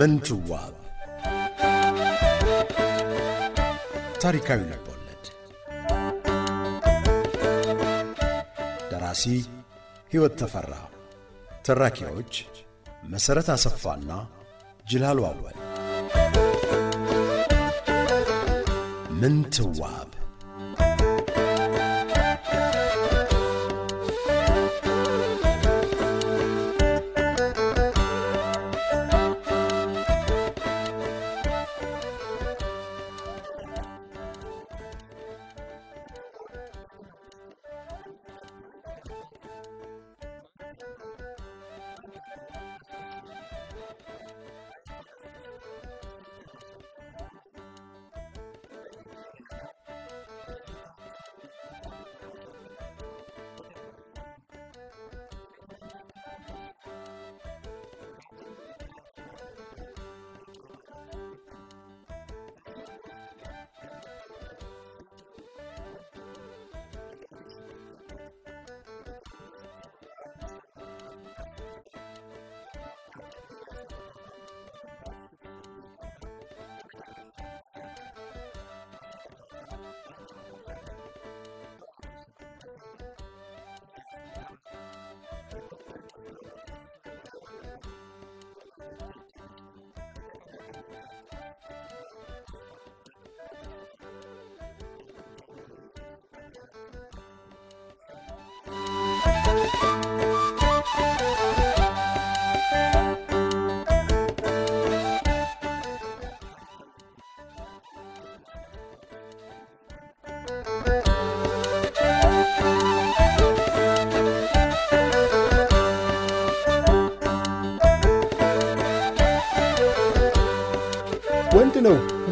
ምንትዋብ ታሪካዊ ልቦለድ ደራሲ ሕይወት ተፈራ ተራኪዎች መሰረት አሰፋና ጅላሉ አወል ምንትዋብ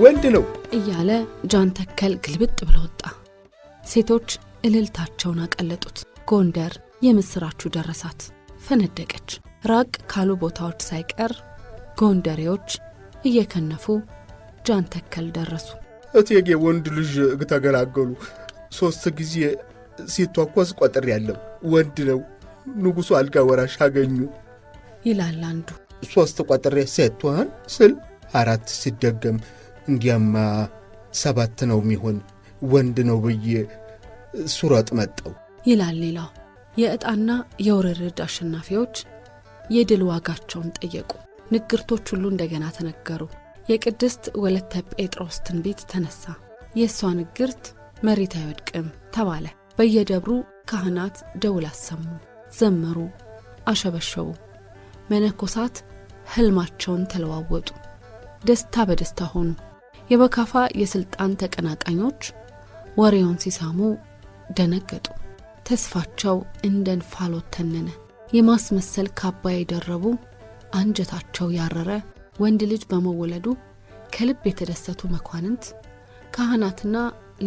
ወንድ ነው እያለ ጃን ተከል ግልብጥ ብሎ ወጣ። ሴቶች እልልታቸውን አቀለጡት። ጎንደር የምስራቹ ደረሳት፣ ፈነደቀች። ራቅ ካሉ ቦታዎች ሳይቀር ጎንደሬዎች እየከነፉ ጃን ተከል ደረሱ። እቴጌ ወንድ ልጅ ተገላገሉ። 3 ጊዜ ሲተኮስ ቆጥር ያለው ወንድ ነው። ንጉሡ አልጋ ወራሽ አገኙ ይላል አንዱ። 3 ቆጥር ሰጥቷን ስል 4 ሲደገም እንዲያማ 7 ነው የሚሆን ወንድ ነው ብዬ ሱራጥ መጣው ይላል ሌላው። የዕጣና የውርርድ አሸናፊዎች የድል ዋጋቸውን ጠየቁ። ንግርቶች ሁሉ እንደገና ተነገሩ። የቅድስት ወለተ ጴጥሮስ ትንቢት ተነሳ። የእሷ ንግርት መሬት አይወድቅም ተባለ። በየደብሩ ካህናት ደውል አሰሙ፣ ዘመሩ፣ አሸበሸቡ። መነኮሳት ሕልማቸውን ተለዋወጡ። ደስታ በደስታ ሆኑ። የበካፋ የስልጣን ተቀናቃኞች ወሬውን ሲሳሙ ደነገጡ። ተስፋቸው እንደ እንፋሎት ተነነ። የማስመሰል ካባ የደረቡ አንጀታቸው ያረረ ወንድ ልጅ በመወለዱ ከልብ የተደሰቱ መኳንንት፣ ካህናትና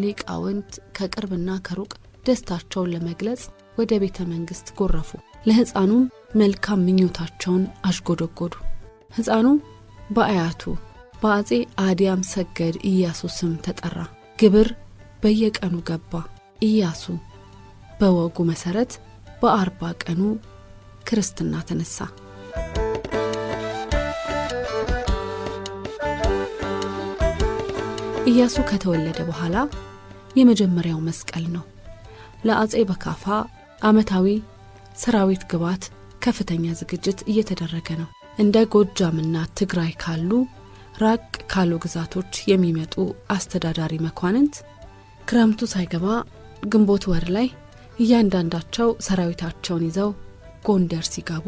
ሊቃውንት ከቅርብና ከሩቅ ደስታቸውን ለመግለጽ ወደ ቤተ መንግሥት ጎረፉ። ለሕፃኑም መልካም ምኞታቸውን አሽጎደጎዱ። ሕፃኑ በአያቱ በአጼ አዲያም ሰገድ ኢያሱ ስም ተጠራ። ግብር በየቀኑ ገባ። ኢያሱ በወጉ መሰረት በ40 ቀኑ ክርስትና ተነሳ። ኢያሱ ከተወለደ በኋላ የመጀመሪያው መስቀል ነው። ለአጼ በካፋ ዓመታዊ ሰራዊት ግባት ከፍተኛ ዝግጅት እየተደረገ ነው። እንደ ጎጃምና ትግራይ ካሉ ራቅ ካሉ ግዛቶች የሚመጡ አስተዳዳሪ መኳንንት ክረምቱ ሳይገባ ግንቦት ወር ላይ እያንዳንዳቸው ሰራዊታቸውን ይዘው ጎንደር ሲገቡ፣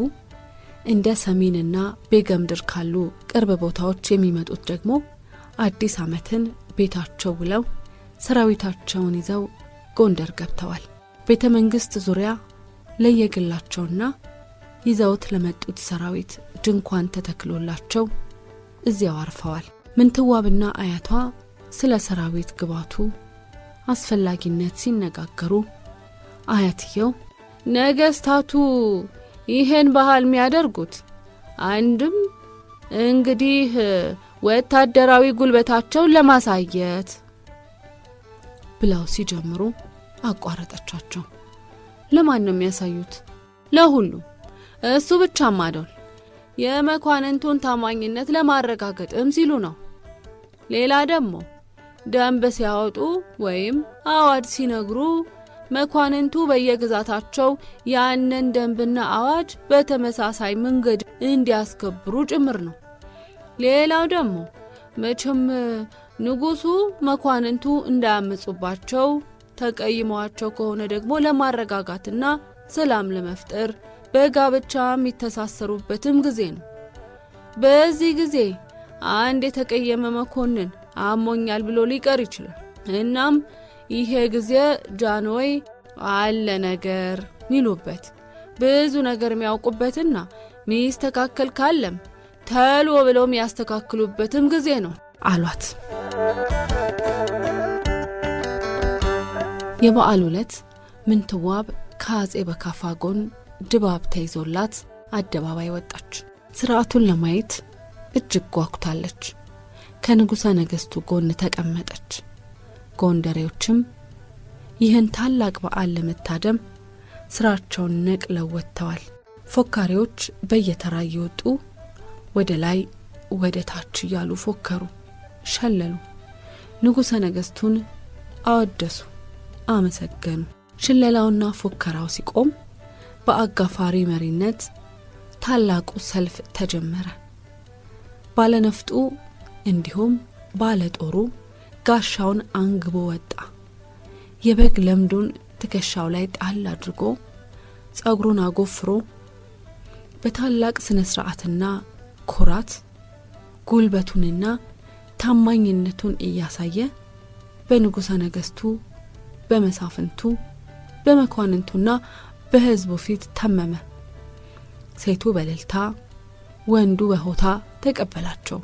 እንደ ሰሜንና ቤገምድር ካሉ ቅርብ ቦታዎች የሚመጡት ደግሞ አዲስ ዓመትን ቤታቸው ውለው ሰራዊታቸውን ይዘው ጎንደር ገብተዋል። ቤተ መንግሥት ዙሪያ ለየግላቸውና ይዘውት ለመጡት ሰራዊት ድንኳን ተተክሎላቸው እዚያው አርፈዋል። ምንትዋብና አያቷ ስለ ሰራዊት ግባቱ አስፈላጊነት ሲነጋገሩ አያትየው ነገስታቱ ይሄን ባህል የሚያደርጉት አንድም እንግዲህ ወታደራዊ ጉልበታቸውን ለማሳየት ብለው ሲጀምሩ አቋረጠቻቸው። ለማን ነው የሚያሳዩት? ለሁሉ። እሱ ብቻ ማደል የመኳንንቱን ታማኝነት ለማረጋገጥም ሲሉ ነው። ሌላ ደግሞ ደንብ ሲያወጡ ወይም አዋጅ ሲነግሩ መኳንንቱ በየግዛታቸው ያንን ደንብና አዋጅ በተመሳሳይ መንገድ እንዲያስከብሩ ጭምር ነው። ሌላው ደግሞ መቼም ንጉሱ መኳንንቱ እንዳያመጹባቸው ተቀይመዋቸው ከሆነ ደግሞ ለማረጋጋትና ሰላም ለመፍጠር በጋብቻ የሚተሳሰሩበትም ጊዜ ነው። በዚህ ጊዜ አንድ የተቀየመ መኮንን አሞኛል ብሎ ሊቀር ይችላል። እናም ይሄ ጊዜ ጃንሆይ አለ ነገር ሚሉበት ብዙ ነገር የሚያውቁበትና ሚስተካከል ካለም ተሎ ብለው የሚያስተካክሉበትም ጊዜ ነው አሏት። የበዓሉ ዕለት ምንትዋብ ከአጼ በካፋ ጎን ድባብ ተይዞላት አደባባይ ወጣች። ስርዓቱን ለማየት እጅግ ጓጉታለች። ከንጉሠ ነገሥቱ ጎን ተቀመጠች። ጎንደሬዎችም ይህን ታላቅ በዓል ለመታደም ስራቸውን ነቅለው ወጥተዋል። ፎካሪዎች በየተራ እየወጡ ወደ ላይ ወደ ታች እያሉ ፎከሩ፣ ሸለሉ። ንጉሠ ነገሥቱን አወደሱ፣ አመሰገኑ። ሽለላውና ፎከራው ሲቆም በአጋፋሪ መሪነት ታላቁ ሰልፍ ተጀመረ። ባለነፍጡ እንዲሁም ባለጦሩ ጋሻውን አንግቦ ወጣ። የበግ ለምዱን ትከሻው ላይ ጣል አድርጎ ጸጉሩን አጎፍሮ በታላቅ ስነ ስርዓትና ኩራት ጉልበቱንና ታማኝነቱን እያሳየ በንጉሠ ነገሥቱ፣ በመሳፍንቱ፣ በመኳንንቱና በሕዝቡ ፊት ተመመ። ሴቱ በእልልታ ወንዱ በሆታ ተቀበላቸው፣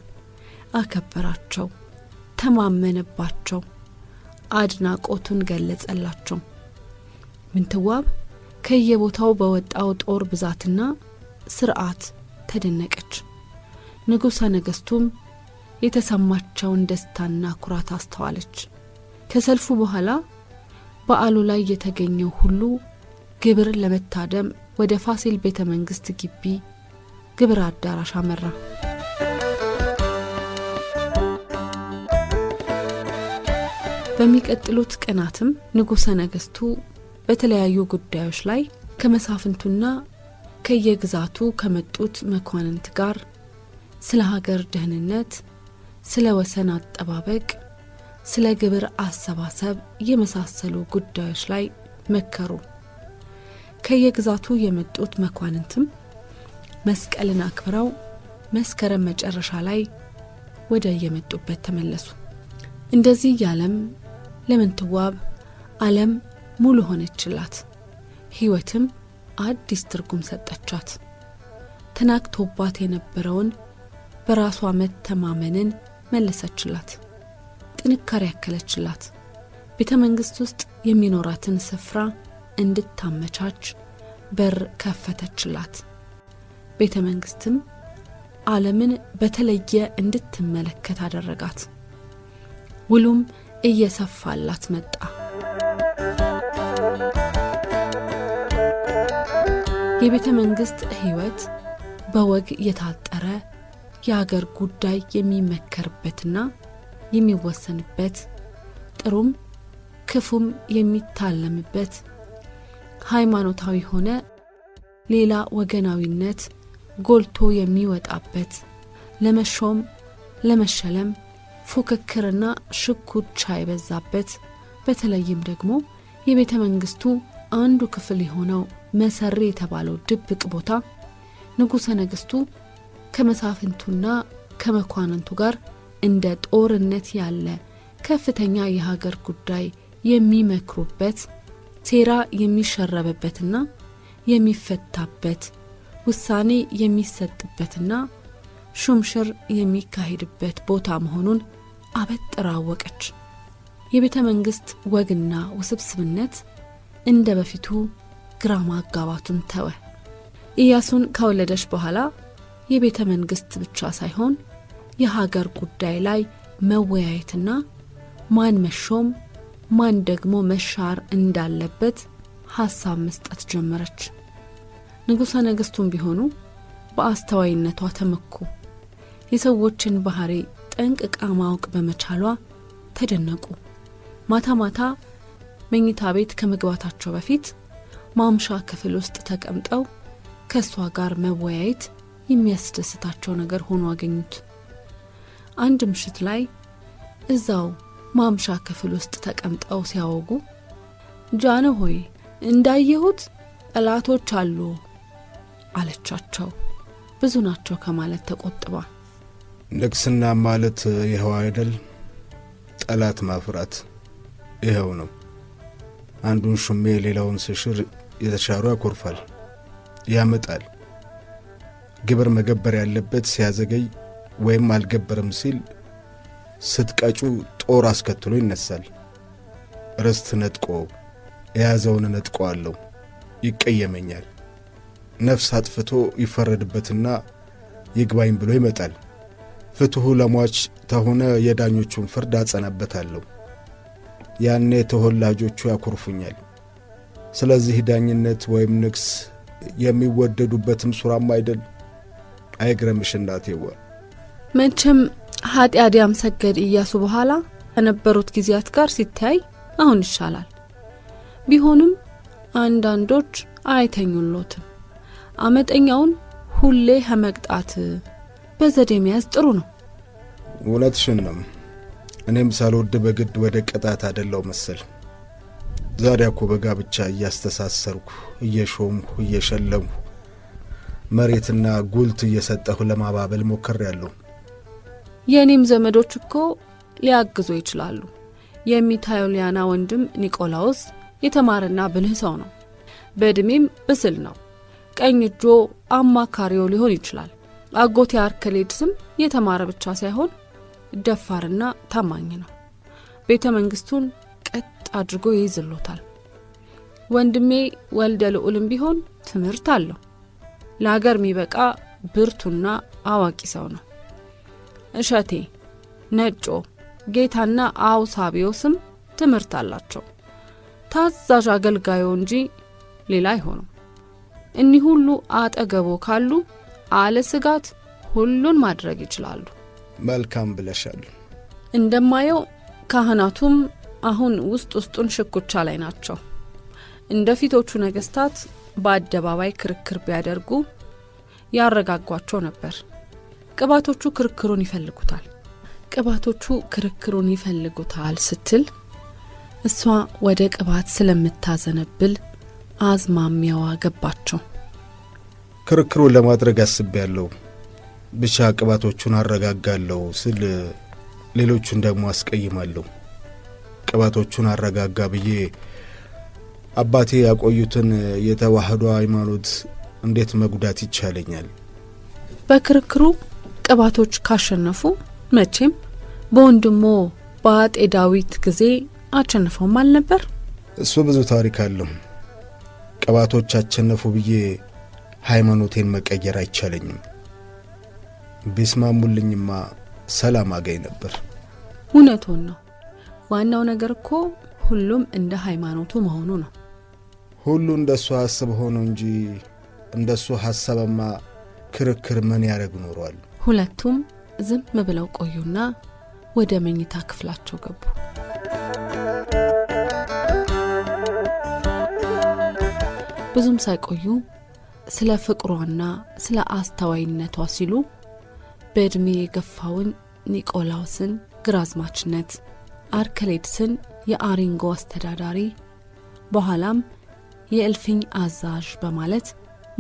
አከበራቸው፣ ተማመነባቸው፣ አድናቆቱን ገለጸላቸው። ምንትዋብ ከየቦታው በወጣው ጦር ብዛትና ስርዓት ተደነቀች። ንጉሠ ነገሥቱም የተሰማቸውን ደስታና ኩራት አስተዋለች። ከሰልፉ በኋላ በዓሉ ላይ የተገኘው ሁሉ ግብር ለመታደም ወደ ፋሲል ቤተ መንግስት ግቢ ግብር አዳራሽ አመራ። በሚቀጥሉት ቀናትም ንጉሠ ነገሥቱ በተለያዩ ጉዳዮች ላይ ከመሳፍንቱና ከየግዛቱ ከመጡት መኳንንት ጋር ስለ ሀገር ደህንነት፣ ስለ ወሰን አጠባበቅ፣ ስለ ግብር አሰባሰብ የመሳሰሉ ጉዳዮች ላይ መከሩ። ከየግዛቱ የመጡት መኳንንትም መስቀልን አክብረው መስከረም መጨረሻ ላይ ወደ የመጡበት ተመለሱ። እንደዚህ ያለም ለምንትዋብ ዓለም ሙሉ ሆነችላት። ሕይወትም አዲስ ትርጉም ሰጠቻት። ተናክቶባት የነበረውን በራሷ መተማመንን መለሰችላት። ጥንካሬ ያከለችላት። ቤተ መንግስት ውስጥ የሚኖራትን ስፍራ እንድታመቻች በር ከፈተችላት። ቤተ መንግስትም ዓለምን በተለየ እንድትመለከት አደረጋት። ውሉም እየሰፋላት መጣ። የቤተ መንግስት ሕይወት በወግ የታጠረ የሀገር ጉዳይ የሚመከርበትና የሚወሰንበት፣ ጥሩም ክፉም የሚታለምበት፣ ሃይማኖታዊ ሆነ ሌላ ወገናዊነት ጎልቶ የሚወጣበት፣ ለመሾም ለመሸለም ፉክክርና ሽኩቻ የበዛበት፣ በተለይም ደግሞ የቤተ መንግስቱ አንዱ ክፍል የሆነው መሰሪ የተባለው ድብቅ ቦታ ንጉሠ ነገሥቱ ከመሳፍንቱና ከመኳንንቱ ጋር እንደ ጦርነት ያለ ከፍተኛ የሀገር ጉዳይ የሚመክሩበት፣ ሴራ የሚሸረበበትና የሚፈታበት፣ ውሳኔ የሚሰጥበትና ሹምሽር የሚካሄድበት ቦታ መሆኑን አበጥራ አወቀች። የቤተ መንግስት ወግና ውስብስብነት እንደ በፊቱ ግራ ማጋባቱን ተወ። ኢያሱን ከወለደች በኋላ የቤተ መንግስት ብቻ ሳይሆን የሀገር ጉዳይ ላይ መወያየትና ማን መሾም ማን ደግሞ መሻር እንዳለበት ሐሳብ መስጠት ጀመረች። ንጉሠ ነገሥቱም ቢሆኑ በአስተዋይነቷ ተመኩ። የሰዎችን ባህሪ ጠንቅቃ ማወቅ በመቻሏ ተደነቁ። ማታ ማታ መኝታ ቤት ከመግባታቸው በፊት ማምሻ ክፍል ውስጥ ተቀምጠው ከሷ ጋር መወያየት የሚያስደስታቸው ነገር ሆኖ አገኙት። አንድ ምሽት ላይ እዛው ማምሻ ክፍል ውስጥ ተቀምጠው ሲያወጉ ጃነ ሆይ እንዳየሁት ጠላቶች አሉ አለቻቸው። ብዙ ናቸው ከማለት ተቆጥባ ንግስና ማለት ይኸው አይደል? ጠላት ማፍራት ይኸው ነው። አንዱን ሹሜ ሌላውን ስሽር የተሻሩ ያኮርፋል፣ ያመጣል። ግብር መገበር ያለበት ሲያዘገይ ወይም አልገበርም ሲል ስትቀጩ ጦር አስከትሎ ይነሳል። ርስት ነጥቆ የያዘውን ነጥቀዋለሁ፣ ይቀየመኛል። ነፍስ አጥፍቶ ይፈረድበትና ይግባኝ ብሎ ይመጣል። ፍትሑ ለሟች ተሆነ የዳኞቹን ፍርድ አጸናበታለሁ። ያኔ ተወላጆቹ ያኮርፉኛል። ስለዚህ ዳኝነት ወይም ንግስ የሚወደዱበትም ሱራም አይደል? አይግረምሽ እናቴዋ። መቼም ኃጢአዲያም ሰገድ ኢያሱ በኋላ ከነበሩት ጊዜያት ጋር ሲታይ አሁን ይሻላል። ቢሆንም አንዳንዶች አይተኙሎትም። አመጠኛውን ሁሌ ከመቅጣት በዘዴ መያዝ ጥሩ ነው። እውነትሽን ነው። እኔም ሳልወድ በግድ ወደ ቅጣት አይደለው መሰል። ዛሬ እኮ በጋብቻ እያስተሳሰርኩ እየሾምኩ እየሸለምኩ መሬትና ጉልት እየሰጠሁ ለማባበል ሞክሬያለሁ። የኔም ዘመዶች እኮ ሊያግዙ ይችላሉ። የሚታየው ሊያና ወንድም ኒቆላውስ የተማረና ብልህ ሰው ነው። በእድሜም ብስል ነው። ቀኝ እጆ አማካሪው ሊሆን ይችላል። አጎቴ አርከሌድስም የተማረ ብቻ ሳይሆን ደፋርና ታማኝ ነው። ቤተ መንግስቱን ቀጥ አድርጎ ይይዝሎታል። ወንድሜ ወልደ ልዑልም ቢሆን ትምህርት አለው። ለሀገር የሚበቃ ብርቱና አዋቂ ሰው ነው። እሸቴ፣ ነጮ፣ ጌታና አውሳቢዮስም ትምህርት አላቸው። ታዛዥ አገልጋዩ እንጂ ሌላ አይሆኑም። እኒህ ሁሉ አጠገቦ ካሉ አለ ስጋት ሁሉን ማድረግ ይችላሉ። መልካም ብለሻል። እንደማየው ካህናቱም አሁን ውስጡን ሽኩቻ ላይ ናቸው። እንደ ፊቶቹ ነገስታት በአደባባይ ክርክር ቢያደርጉ ያረጋጓቸው ነበር። ቅባቶቹ ክርክሩን ይፈልጉታል ስትል እሷ ወደ ቅባት ስለምታዘነብል አዝማሚያዋ ገባቸው። ክርክሩን ለማድረግ አስቤያለሁ። ብቻ ቅባቶቹን አረጋጋለሁ ስል ሌሎቹን ደግሞ አስቀይማለሁ። ቅባቶቹን አረጋጋ ብዬ አባቴ ያቆዩትን የተዋህዶ ሃይማኖት እንዴት መጉዳት ይቻለኛል? በክርክሩ ቅባቶች ካሸነፉ መቼም በወንድሞ በአጤ ዳዊት ጊዜ አሸንፈውም አልነበር? እሱ ብዙ ታሪክ አለው። ቅባቶች አሸነፉ ብዬ ሃይማኖቴን መቀየር አይቻለኝም። ቢስማሙልኝማ ሰላም አገኝ ነበር። እውነቱን ነው። ዋናው ነገር እኮ ሁሉም እንደ ሃይማኖቱ መሆኑ ነው። ሁሉ እንደሱ ሐሳብ ሆኖ እንጂ እንደሱ ሐሳብማ ክርክር ምን ያረግ ኖሯል? ሁለቱም ዝም ብለው ቆዩና ወደ መኝታ ክፍላቸው ገቡ። ብዙም ሳይቆዩ ስለ ፍቅሯና ስለ አስተዋይነቷ ሲሉ በእድሜ የገፋውን ኒቆላውስን ግራዝማችነት፣ አርከሌድስን የአሪንጎ አስተዳዳሪ፣ በኋላም የእልፍኝ አዛዥ በማለት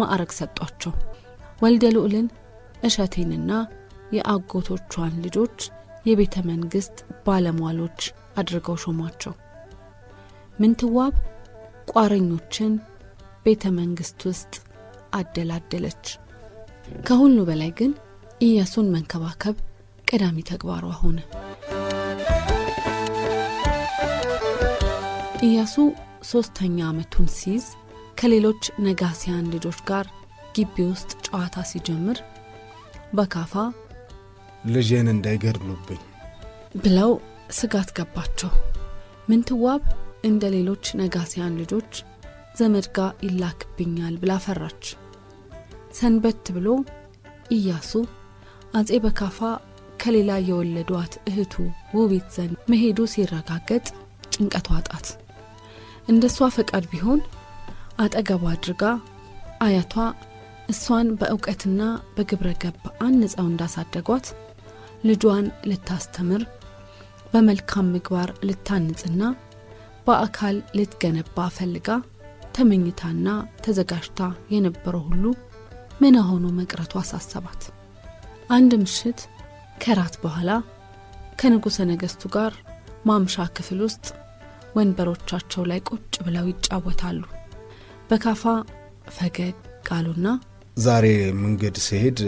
ማዕረግ ሰጧቸው። ወልደ ልዑልን እሸቴንና የአጎቶቿን ልጆች የቤተ መንግስት ባለሟሎች አድርገው ሾሟቸው። ምንትዋብ ቋረኞችን ቤተ መንግስት ውስጥ አደላደለች። ከሁሉ በላይ ግን ኢያሱን መንከባከብ ቀዳሚ ተግባሯ ሆነ። ኢያሱ 3ኛ ዓመቱን ሲይዝ ከሌሎች ነጋሲያን ልጆች ጋር ግቢ ውስጥ ጨዋታ ሲጀምር በካፋ ልጄን እንዳይገድሉብኝ ብለው ስጋት ገባቸው። ምንትዋብ እንደ ሌሎች ነጋሲያን ልጆች ዘመድ ጋር ይላክብኛል ብላ ፈራች። ሰንበት ብሎ ኢያሱ አጼ በካፋ ከሌላ የወለዷት እህቱ ውቢት ዘንድ መሄዱ ሲረጋገጥ ጭንቀቷ አጣት። እንደሷ ፈቃድ ቢሆን አጠገቧ አድርጋ አያቷ እሷን በእውቀትና በግብረ ገብ አንጻው እንዳሳደጓት ልጇን ልታስተምር በመልካም ምግባር ልታንጽና በአካል ልትገነባ ፈልጋ ተመኝታና ተዘጋጅታ የነበረው ሁሉ ምን ሆኖ መቅረቱ አሳሰባት። አንድ ምሽት ከራት በኋላ ከንጉሠ ነገሥቱ ጋር ማምሻ ክፍል ውስጥ ወንበሮቻቸው ላይ ቁጭ ብለው ይጫወታሉ። በካፋ ፈገግ አሉና ዛሬ መንገድ ሲሄድ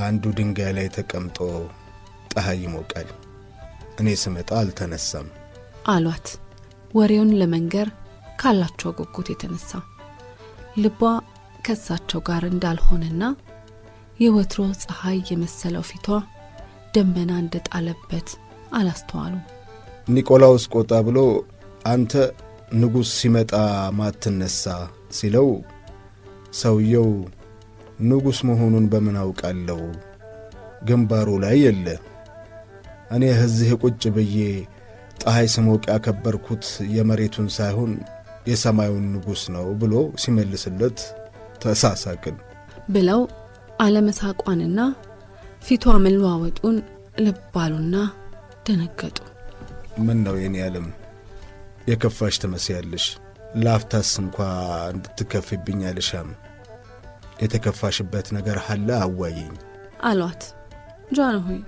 አንዱ ድንጋይ ላይ ተቀምጦ ፀሐይ ይሞቃል፣ እኔ ስመጣ አልተነሳም አሏት። ወሬውን ለመንገር ካላቸው ጉጉት የተነሳ ልቧ ከሳቸው ጋር እንዳልሆነና የወትሮ ፀሐይ የመሰለው ፊቷ ደመና እንደጣለበት አላስተዋሉ። ኒቆላውስ ቆጣ ብሎ አንተ ንጉሥ ሲመጣ ማትነሳ ሲለው ሰውየው ንጉሥ መሆኑን በምን አውቃለሁ? ግንባሩ ላይ የለ። እኔ እዚህ ቁጭ ብዬ ፀሐይ ስሞቅ ያከበርኩት የመሬቱን ሳይሆን የሰማዩን ንጉሥ ነው ብሎ ሲመልስለት ተሳሳቅን ብለው አለመሳቋንና ፊቷ መለዋወጡን ልባሉና ደነገጡ። ምን ነው የኔ ዓለም የከፋሽ ተመስያለሽ፣ ላፍታስ እንኳ እንድትከፍብኝ አልሻም። የተከፋሽበት ነገር አለ አዋይኝ አሏት። ጃንሆይ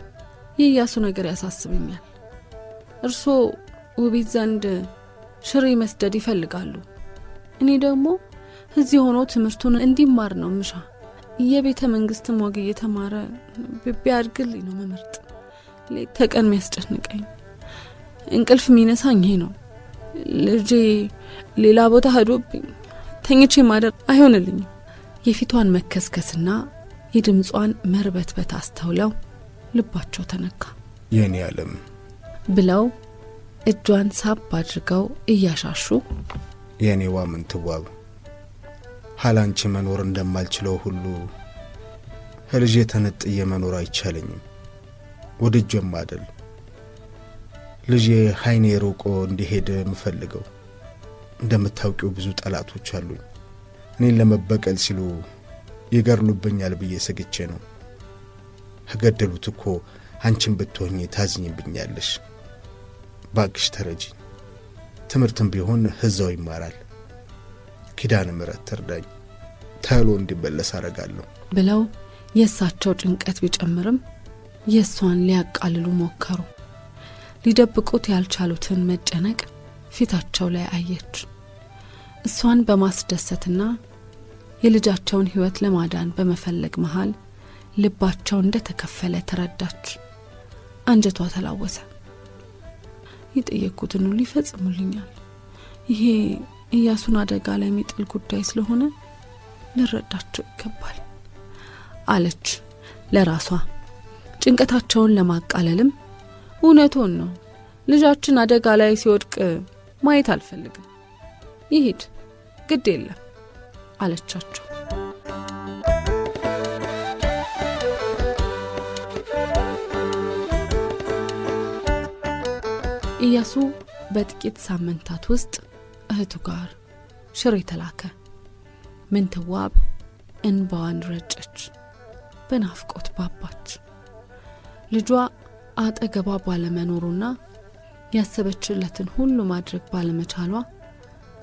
የኢያሱ ነገር ያሳስበኛል። እርሶ ውቢት ዘንድ ሽሬ መስደድ ይፈልጋሉ። እኔ ደግሞ እዚህ ሆኖ ትምህርቱን እንዲማር ነው ምሻ። የቤተ መንግሥትም ወግ እየተማረ ቢያድግልኝ ነው መመርጥ። ሌት ተቀን የሚያስጨንቀኝ እንቅልፍ የሚነሳኝ ይሄ ነው። ልጄ ሌላ ቦታ ሄዶብኝ ተኝቼ ማደር አይሆንልኝም። የፊቷን መከስከስና የድምጿን መርበትበት አስተውለው ልባቸው ተነካ። የኔ ዓለም ብለው እጇን ሳብ አድርገው እያሻሹ የኔዋ ምን ትዋብ ሐላንቺ መኖር እንደማልችለው ሁሉ ልጄ ተነጥዬ መኖር አይቻለኝም። ወድጄም አይደል ልጄ ኃይኔ ሩቆ እንዲሄድ ምፈልገው። እንደምታውቂው ብዙ ጠላቶች አሉኝ። እኔን ለመበቀል ሲሉ ይገርሉብኛል ብዬ ሰግቼ ነው። ከገደሉት እኮ አንቺን ብትሆኚ ታዝኝብኛለሽ። ባክሽ ተረጂ። ትምህርትም ቢሆን ህዛው ይማራል። ኪዳነ ምሕረት ትርዳኝ፣ ተሎ እንዲበለስ አረጋለሁ ብለው የእሳቸው ጭንቀት ቢጨምርም የእሷን ሊያቃልሉ ሞከሩ። ሊደብቁት ያልቻሉትን መጨነቅ ፊታቸው ላይ አየች። እሷን በማስደሰትና የልጃቸውን ሕይወት ለማዳን በመፈለግ መሃል ልባቸው እንደተከፈለ ተረዳች። አንጀቷ ተላወሰ። የጠየቁትን ሁሉ ይፈጽሙልኛል። ይሄ ኢያሱን አደጋ ላይ የሚጥል ጉዳይ ስለሆነ ልረዳቸው ይገባል አለች ለራሷ። ጭንቀታቸውን ለማቃለልም እውነቱን ነው፣ ልጃችን አደጋ ላይ ሲወድቅ ማየት አልፈልግም፣ ይሄድ ግድ የለም አለቻቸው። ኢያሱ በጥቂት ሳምንታት ውስጥ እህቱ ጋር ሽሬ ተላከ። ምንትዋብ እንባዋን ረጨች፣ በናፍቆት ባባች። ልጇ አጠገቧ ባለመኖሩና ያሰበችለትን ሁሉ ማድረግ ባለመቻሏ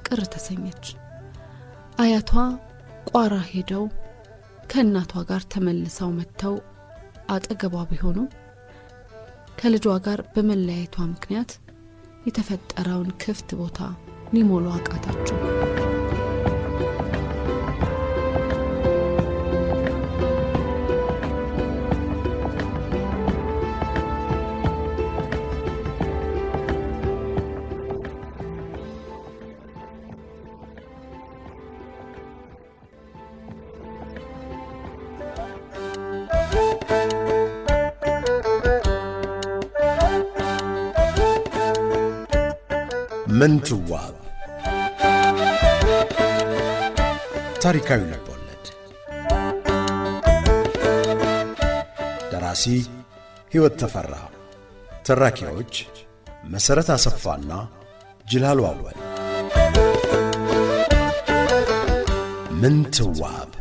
ቅር ተሰኘች። አያቷ ቋራ ሄደው ከእናቷ ጋር ተመልሰው መጥተው አጠገቧ ቢሆኑ ከልጇ ጋር በመለያየቷ ምክንያት የተፈጠረውን ክፍት ቦታ ሊሞሉ አቃታቸው። ምንትዋብ ታሪካዊ ልቦለድ ደራሲ ሕይወት ተፈራ፣ ተራኪዎች መሠረት አሰፋና ጅላሉ አወል። ምንትዋብ